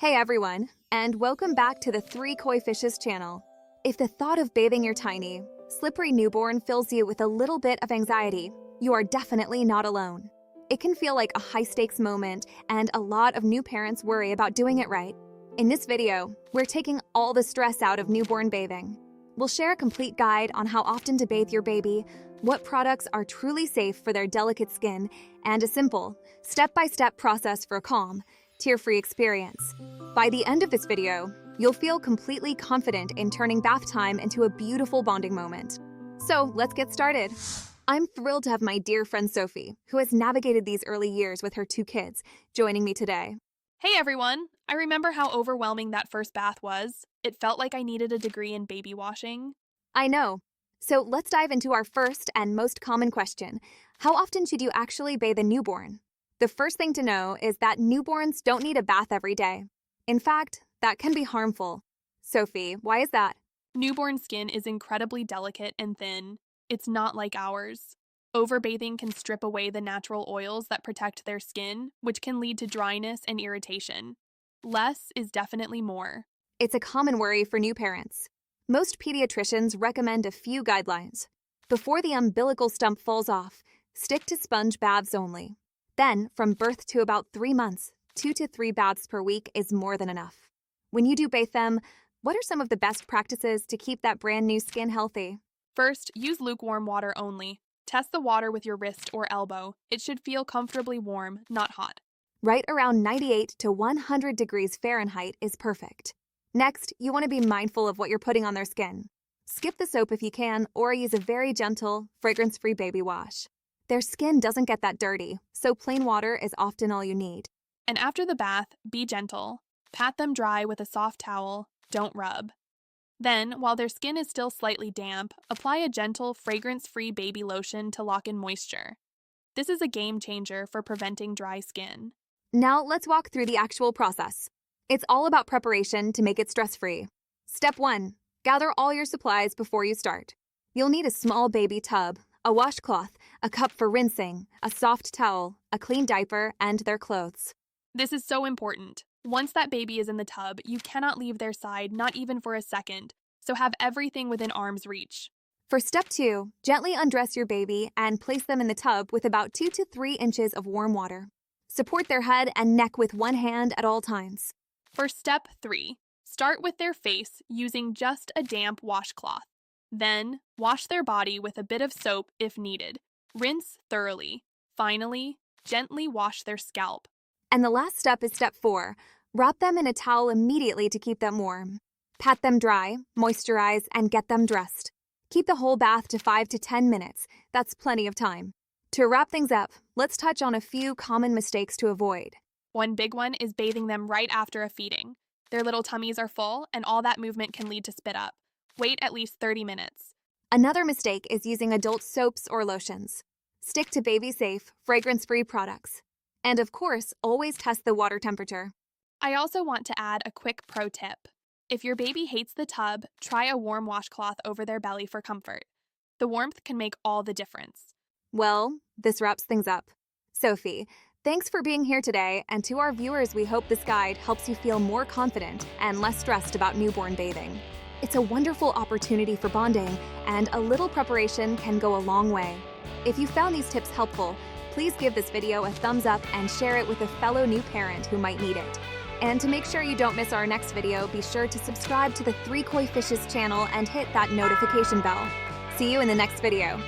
Hey everyone, and welcome back to the Three Koi Fishes channel. If the thought of bathing your tiny, slippery newborn fills you with a little bit of anxiety, you are definitely not alone. It can feel like a high-stakes moment, and a lot of new parents worry about doing it right. In this video, we're taking all the stress out of newborn bathing. We'll share a complete guide on how often to bathe your baby, what products are truly safe for their delicate skin, and a simple, step-by-step process for a calm, tear-free experience. By the end of this video, you'll feel completely confident in turning bath time into a beautiful bonding moment. So let's get started. I'm thrilled to have my dear friend Sophie, who has navigated these early years with her two kids, joining me today. Hey everyone! I remember how overwhelming that first bath was. It felt like I needed a degree in baby washing. I know. So let's dive into our first and most common question. How often should you actually bathe a newborn? The first thing to know is that newborns don't need a bath every day. In fact, that can be harmful. Sophie, why is that? Newborn skin is incredibly delicate and thin. It's not like ours. Overbathing can strip away the natural oils that protect their skin, which can lead to dryness and irritation. Less is definitely more. It's a common worry for new parents. Most pediatricians recommend a few guidelines. Before the umbilical stump falls off, stick to sponge baths only. Then, from birth to about 3 months, 2 to 3 baths per week is more than enough. When you do bathe them, what are some of the best practices to keep that brand new skin healthy? First, use lukewarm water only. Test the water with your wrist or elbow. It should feel comfortably warm, not hot. Right around 98 to 100 degrees Fahrenheit is perfect. Next, you want to be mindful of what you're putting on their skin. Skip the soap if you can, or use a very gentle, fragrance-free baby wash. Their skin doesn't get that dirty, so plain water is often all you need. And after the bath, be gentle. Pat them dry with a soft towel, don't rub. Then, while their skin is still slightly damp, apply a gentle, fragrance-free baby lotion to lock in moisture. This is a game changer for preventing dry skin. Now let's walk through the actual process. It's all about preparation to make it stress-free. Step 1. Gather all your supplies before you start. You'll need a small baby tub, a washcloth, a cup for rinsing, a soft towel, a clean diaper, and their clothes. This is so important. Once that baby is in the tub, you cannot leave their side, not even for a second, so have everything within arm's reach. For step 2, gently undress your baby and place them in the tub with about 2 to 3 inches of warm water. Support their head and neck with one hand at all times. For step 3, start with their face using just a damp washcloth. Then, wash their body with a bit of soap if needed. Rinse thoroughly. Finally, gently wash their scalp. And the last step is step 4. Wrap them in a towel immediately to keep them warm. Pat them dry, moisturize, and get them dressed. Keep the whole bath to 5 to 10 minutes. That's plenty of time. To wrap things up, let's touch on a few common mistakes to avoid. One big one is bathing them right after a feeding. Their little tummies are full, and all that movement can lead to spit up. Wait at least 30 minutes. Another mistake is using adult soaps or lotions. Stick to baby-safe, fragrance-free products. And of course, always test the water temperature. I also want to add a quick pro tip. If your baby hates the tub, try a warm washcloth over their belly for comfort. The warmth can make all the difference. Well, this wraps things up. Sophie, thanks for being here today, and to our viewers, we hope this guide helps you feel more confident and less stressed about newborn bathing. It's a wonderful opportunity for bonding, and a little preparation can go a long way. If you found these tips helpful, please give this video a thumbs up and share it with a fellow new parent who might need it. And to make sure you don't miss our next video, be sure to subscribe to the Three Koi Fishes channel and hit that notification bell. See you in the next video.